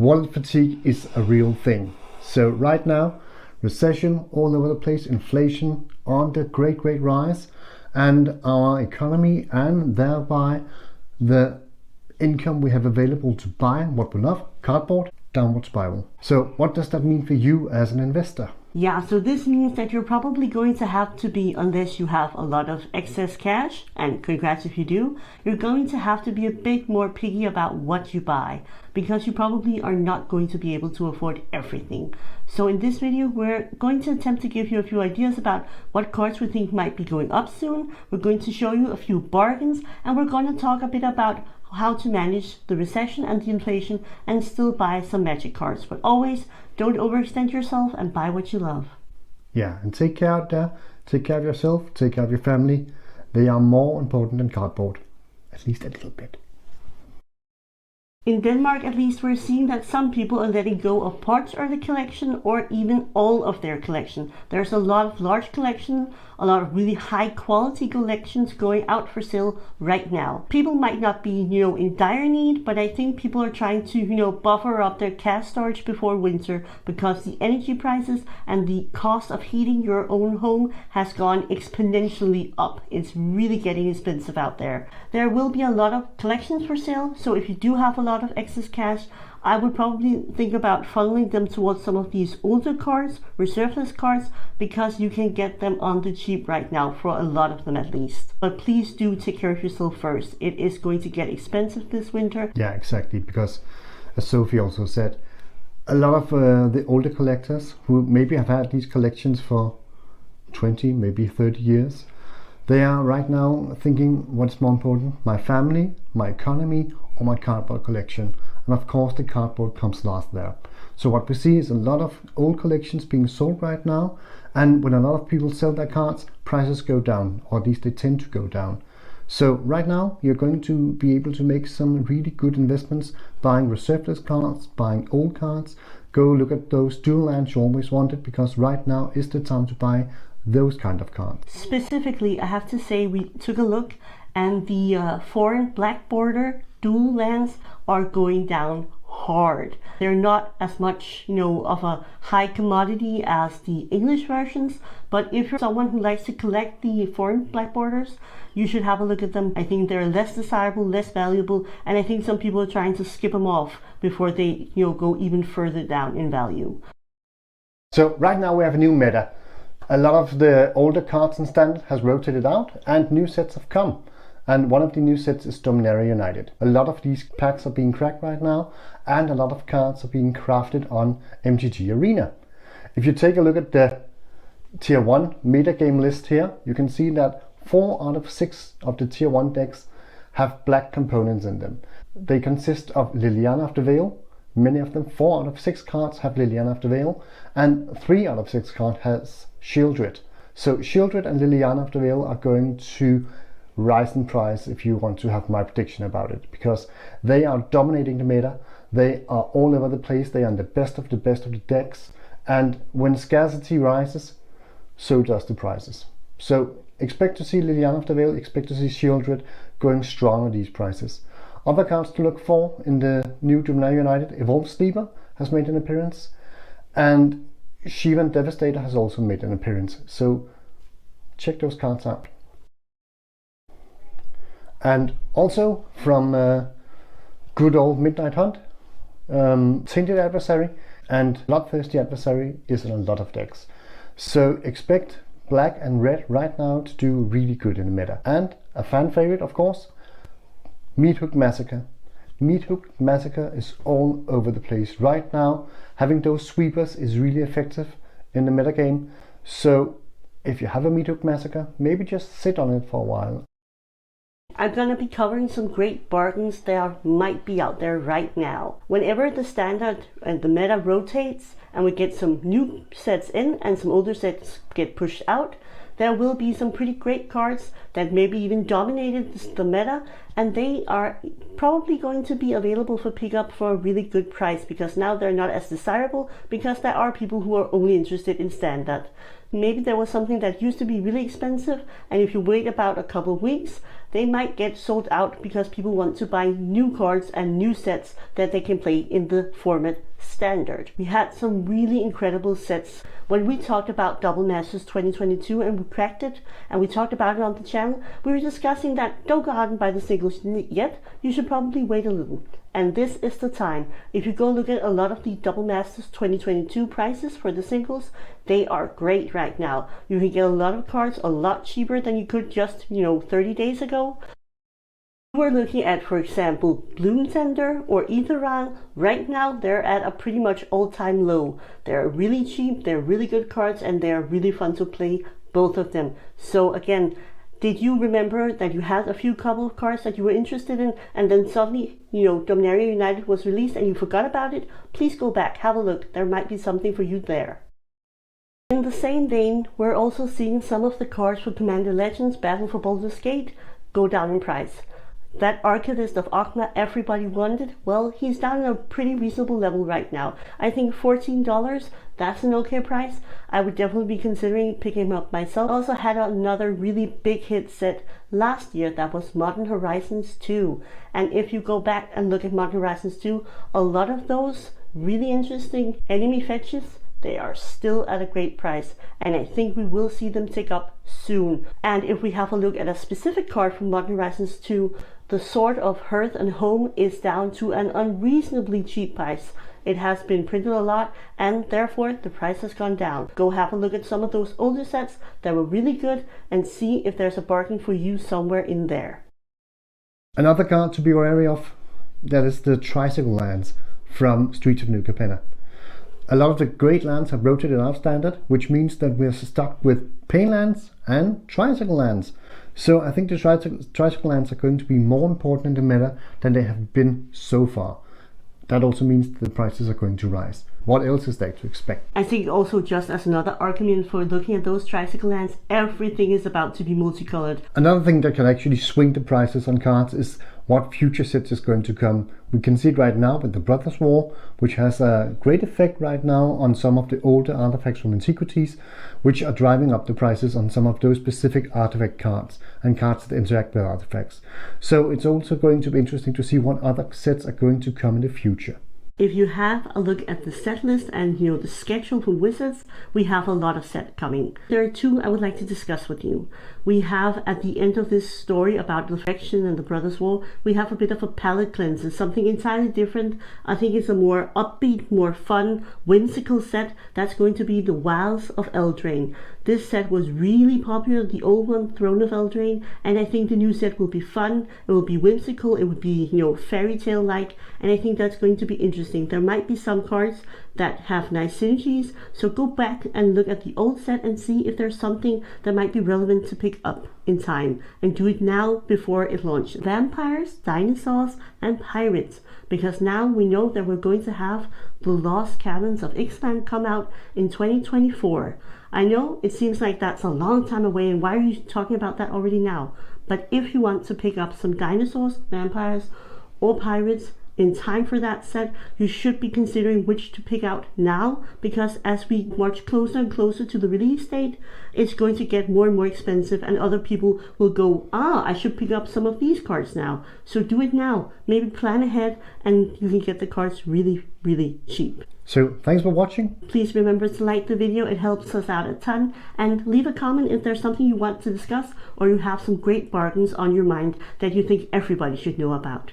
wallet fatigue is a real thing. So right now, recession all over the place, inflation on the great rise, and our economy and thereby the income we have available to buy what we love, cardboard, downward spiral. So what does that mean for you as an investor? Yeah, so this means that you're probably going to have to be, unless you have a lot of excess cash, and congrats if you do, you're going to have to be a bit more picky about what you buy, because you probably are not going to be able to afford everything. So in this video, we're going to attempt to give you a few ideas about what cards we think might be going up soon. We're going to show you a few bargains, and we're going to talk a bit about how to manage the recession and the inflation and still buy some magic cards. But always, don't overextend yourself and buy what you love. Yeah, and take care out there. Take care of yourself, take care of your family. They are more important than cardboard, at least a little bit. In Denmark, at least, we're seeing that some people are letting go of parts of the collection or even all of their collection. There's a lot of large collection, a lot of really high quality collections going out for sale right now. People might not be, in dire need, but I think people are trying to, buffer up their cash storage before winter because the energy prices and the cost of heating your own home has gone exponentially up. It's really getting expensive out there. There will be a lot of collections for sale, so if you do have a lot of excess cash, I would probably think about funneling them towards some of these older cards, reserve list cards, because you can get them on the cheap right now, for a lot of them at least. But please do take care of yourself first. It is going to get expensive this winter. Yeah, exactly, because as Sophie also said, a lot of the older collectors who maybe have had these collections for 20, maybe 30 years, they are right now thinking, what's more important, my family, my economy, or my cardboard collection? And of course the cardboard comes last there. So what we see is a lot of old collections being sold right now, and when a lot of people sell their cards, prices go down, or at least they tend to go down. So right now you're going to be able to make some really good investments buying reserve list cards, buying old cards. Go look at those dual lands you always wanted, because right now is the time to buy those kind of cards. Specifically, I have to say, we took a look and the foreign black border dual lands are going down hard. They're not as much, of a high commodity as the English versions, but if you're someone who likes to collect the foreign black borders, you should have a look at them. I think they're less desirable, less valuable, and I think some people are trying to skip them off before they, go even further down in value. So right now we have a new meta. A lot of the older cards in standard has rotated out and new sets have come. And one of the new sets is Dominaria United. A lot of these packs are being cracked right now, and a lot of cards are being crafted on MTG Arena. If you take a look at the tier 1 metagame list here, you can see that 4 out of 6 of the tier 1 decks have black components in them. They consist of Liliana of the Veil. Many of them, 4 out of 6 cards have Liliana of the Veil, and 3 out of 6 cards has Shieldred. So Shieldred and Liliana of the Veil are going to rise in price, if you want to have my prediction about it, because they are dominating the meta. They are all over the place. They are the best of the decks, and when scarcity rises, so does the prices. So expect to see Liliana of the Veil, expect to see Shieldred going strong at these prices. Other cards to look for in the new Dominaria United: Evolved Sleeper has made an appearance, and Shivan Devastator has also made an appearance. So check those cards out. And also from good old Midnight Hunt, Tainted Adversary and Bloodthirsty Adversary is in a lot of decks. So expect black and red right now to do really good in the meta. And a fan favorite, of course, Meathook Massacre. Meathook Massacre is all over the place right now. Having those sweepers is really effective in the metagame. So if you have a Meathook Massacre, maybe just sit on it for a while. I'm gonna be covering some great bargains that might be out there right now. Whenever the standard and the meta rotates and we get some new sets in and some older sets get pushed out, there will be some pretty great cards that maybe even dominated the meta and they are probably going to be available for pickup for a really good price, because now they're not as desirable, because there are people who are only interested in standard. Maybe there was something that used to be really expensive, and if you wait about a couple of weeks, they might get sold out because people want to buy new cards and new sets that they can play in the format standard. We had some really incredible sets. When we talked about Double Masters 2022 and we cracked it, and we talked about it on the channel, we were discussing that don't go out and buy the singles yet, you should probably wait a little. And this is the time. If you go look at a lot of the Double Masters 2022 prices for the singles, they are great right now. You can get a lot of cards a lot cheaper than you could just, 30 days ago. We're looking at, for example, Bloom Tender or Ethereal. Right now, they're at a pretty much all-time low. They're really cheap, they're really good cards, and they're really fun to play, both of them. So again, did you remember that you had a couple of cards that you were interested in, and then suddenly, Dominaria United was released and you forgot about it? Please go back, have a look. There might be something for you there. In the same vein, we're also seeing some of the cards for Commander Legends Battle for Baldur's Gate go down in price. That Archivist of Ogma everybody wanted, well, he's down at a pretty reasonable level right now. I think $14, that's an okay price. I would definitely be considering picking him up myself. I also had another really big hit set last year that was Modern Horizons 2. And if you go back and look at Modern Horizons 2, a lot of those really interesting enemy fetches, they are still at a great price, and I think we will see them tick up soon. And if we have a look at a specific card from Modern Horizons 2, the Sword of Hearth and Home is down to an unreasonably cheap price. It has been printed a lot, and therefore the price has gone down. Go have a look at some of those older sets that were really good and see if there's a bargain for you somewhere in there. Another card to be wary of, that is the Tricycle lands from Streets of New Capenna. A lot of the great lands have rotated out standard, which means that we're stuck with Pain lands and Tricycle lands. So I think the Tricycle lands are going to be more important in the meta than they have been so far. That also means that the prices are going to rise. What else is there to expect? I think also, just as another argument for looking at those Tricycle lands, everything is about to be multicolored. Another thing that can actually swing the prices on cards is what future sets is going to come. We can see it right now with the Brothers War, which has a great effect right now on some of the older artifacts from Antiquities, which are driving up the prices on some of those specific artifact cards and cards that interact with artifacts. So it's also going to be interesting to see what other sets are going to come in the future. If you have a look at the set list and the schedule for Wizards, we have a lot of set coming. There are two I would like to discuss with you. We have, at the end of this story about the faction and the Brothers War, we have a bit of a palette cleanse, something entirely different. I think it's a more upbeat, more fun, whimsical set. That's going to be the Wilds of Eldraine. This set was really popular, the old one, Throne of Eldraine, and I think the new set will be fun, it will be whimsical, it would be, fairy tale like, and I think that's going to be interesting. There might be some cards that have nice synergies, so go back and look at the old set and see if there's something that might be relevant to pick up in time, and do it now before it launches. Vampires, dinosaurs, and pirates, because now we know that we're going to have the Lost Caverns of Ixalan come out in 2024. I know it seems like that's a long time away, and why are you talking about that already now? But if you want to pick up some dinosaurs, vampires, or pirates in time for that set, you should be considering which to pick out now, because as we march closer and closer to the release date, it's going to get more and more expensive, and other people will go, I should pick up some of these cards now. So do it now. Maybe plan ahead, and you can get the cards really, really cheap. So thanks for watching. Please remember to like the video, it helps us out a ton, and leave a comment if there's something you want to discuss or you have some great bargains on your mind that you think everybody should know about.